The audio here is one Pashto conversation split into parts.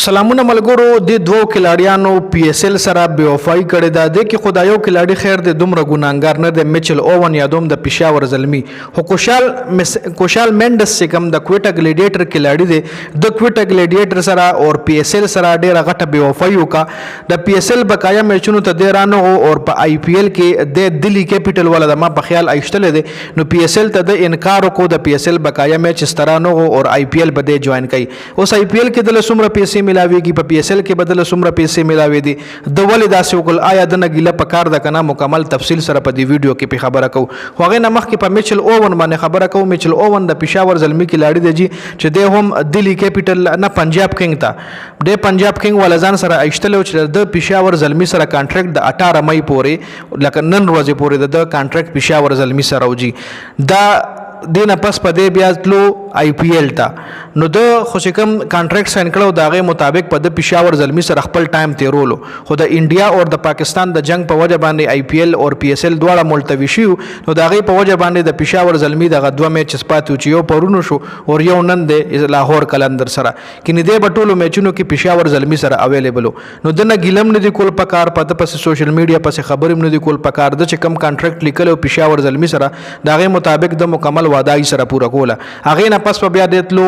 سلامونه ملګرو د دوو کلاډیانو پی اس ال سره بیوفای کړی دا د کې خدایو کلاډي خیر د دومره ګناګار نه د میچل اوون یادوم د پېښور زلمی خو کوشال مینډس چې کوم د کویټا ګلیډیټر کلاډي دی د کویټا ګلیډیټر سره او پی اس ال سره ډیره غټه بیوفای وکا د پی اس ال بقایا میچونو ته د رانو او په آی پی ال کې د دلی کیپټل ولا د ما په خیال ایشتل دي نو پی اس ال ته د انکار کو د پی اس ال بقایا میچ سترانو او آی پی ال بده جوائن کړي اوس آی پی ال کې د لسمره پیسې ملاويږي په پی اس ال کې بدل سمره پیسې ملاوي دي د ولې داسې وکړ آیا د نګیله په کار د کنه مکمل تفصیل سره په دی ویډیو کې په خبره کو خو هغه نمخ کې په میچل اوون باندې خبره کو میچل اوون د پېښور زلمی کې لاړی دی چې د هم دلی کیپټل نه پنجاب کینګ ته د پنجاب کینګ ولزان سره ایشتل چې د پېښور زلمی سره کانټریکټ د 18 مئی پورې لکه نن ورځې پورې د کانټریکټ پېښور زلمی سره وږي دا دینه پس په دې بیا تلو آی پی ال ته نو د خو چې کوم کانټریکټ ساين کړو دا غي مطابق په د پېښور زلمی سره خپل ټایم تیرولو خو د انډیا او د پاکستان د جنگ په وجه باندې آی پی ال او پی اس ال دواړه ملتوي شو نو دا غي په وجه باندې د پېښور زلمی د غدوه میچ سپاتو چې یو پرونو شو او یو نن د لاهور کلندر سره کینې د بټولو میچونو کې پېښور زلمی سره اویلیبل نو د نه ګیلم نه دی کول پکار پته پس سوشل میډیا پس خبرم نه دی کول پکار د چې کم کانټریکټ لیکلو پېښور زلمی سره دا غي مطابق د مکمل وعده سره پورا کوله هغه نه پس په بیا دتلو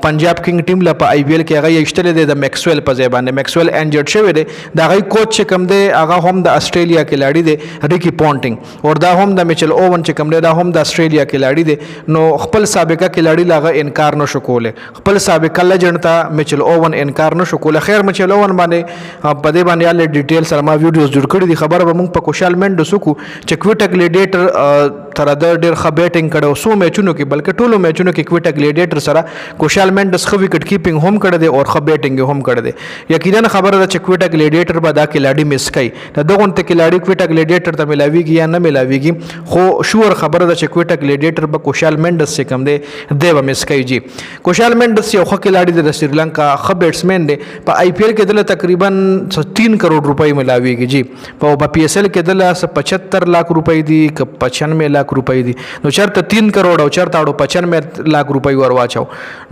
پنجاب کینګ ټیم له په آی پی ال کې هغه ایشتل دی د میکسویل په ځای باندې میکسویل انجرډ شوی دی دا غي کوچ چې کم دی هغه هم د استرالیا کې لاړی دی ریکی پونټینګ او دا هم د میچل اوون چې کم دی دا هم د استرالیا کې لاړی دی نو خپل سابقه کې لاړی لاغه انکار نشو کوله خپل سابقه لجن ته میچل اوون انکار نشو کوله خیر میچل اوون باندې په دې باندې ال ډیټیل سره ما ویډیوز جوړ کړی دي خبره به موږ په کوشال منډ سکو چې کویټا ګلیډیټر تر د ډیر ښه بیټینګ کړو سو میچونو کې بلکې ټولو میچونو کې کویټا ګلیډیټر سره کوشال منډس خو وکټ کیپینګ هم کړی دی او خو بیټینګ هم کړی دی یقینا خبره ده چې کویټا ګلیډیټر به دا کلاډي مس کوي د دغه ته کلاډي کویټا ګلیډیټر ته ملاويږي یا نه ملاويږي خو شور خبره ده چې کویټا ګلیډیټر به کوشال منډس څخه کم دی به مس کوي جی کوشال منډس یو خو کلاډي د سریلانکا خ بیټسمن دی په آی پی ال کې دله تقریبا 3 کروڑ روپۍ ملاويږي جی په پی اس ال کې دله 75 لک روپۍ دي ک 95 لک روپۍ دي نو چرته 3 کروڑ او چرته 95 लाख रुपए ور واچو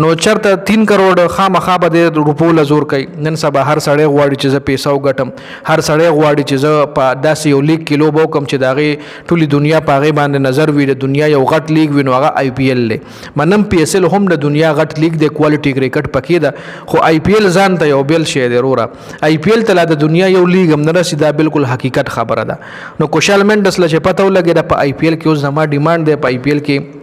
نو چرته 3 کروڑ خامخا به د روپو لزور کوي نن سبا هر سړی غواړي چې ز پیسې وګټم هر سړی غواړي چې ز په داسې یو لیگ کیلو بو کم چې داغه ټولي دنیا پاغه باندې نظر وی د دنیا یو غټ لیگ وینو هغه آی پی ال له منم پی اس ال هم د دنیا غټ لیگ د کوالټي کرکټ پکې ده خو آی پی ال ځان ته یو بل شی دی رورا آی پی ال ته د دنیا یو لیگ هم نه رسیدا بالکل حقیقت خبره ده نو کوشال منډس له پته ولګی د په آی پی ال کې اوس زما ډیماند دی په آی پی ال کې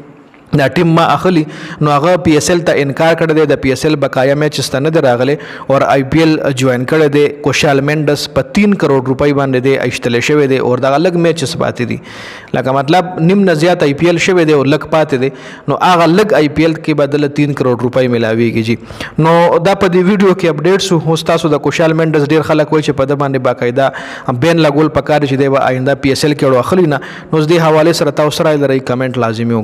دا ټیم ما اخلي نو هغه پی اس ال ته انکار کړی دی د پی اس ال بقایا میچ ستنه دی راغله او آی پی ال جوائن کړی دی کوشال منډس په 3 کروڑ روپۍ باندې دی ایشتل شوی دی او دا لګ میچ سپاتې دي لکه مطلب نیم نه زیات آی پی ال شوی دی او لګ پاتې دی نو هغه لګ آی پی ال کې بدل 3 کروڑ روپۍ ملاويږي جی نو دا په دې ویډیو کې اپډیټ سو هوستاسو د کوشال منډس ډیر خلک وایي چې په د باندې باقاعده بین لګول پکار چې دی آینده پی اس ال کې ورو اخلي نه نو دې حواله سره تاسو سره لري کمنټ لازمي وکړئ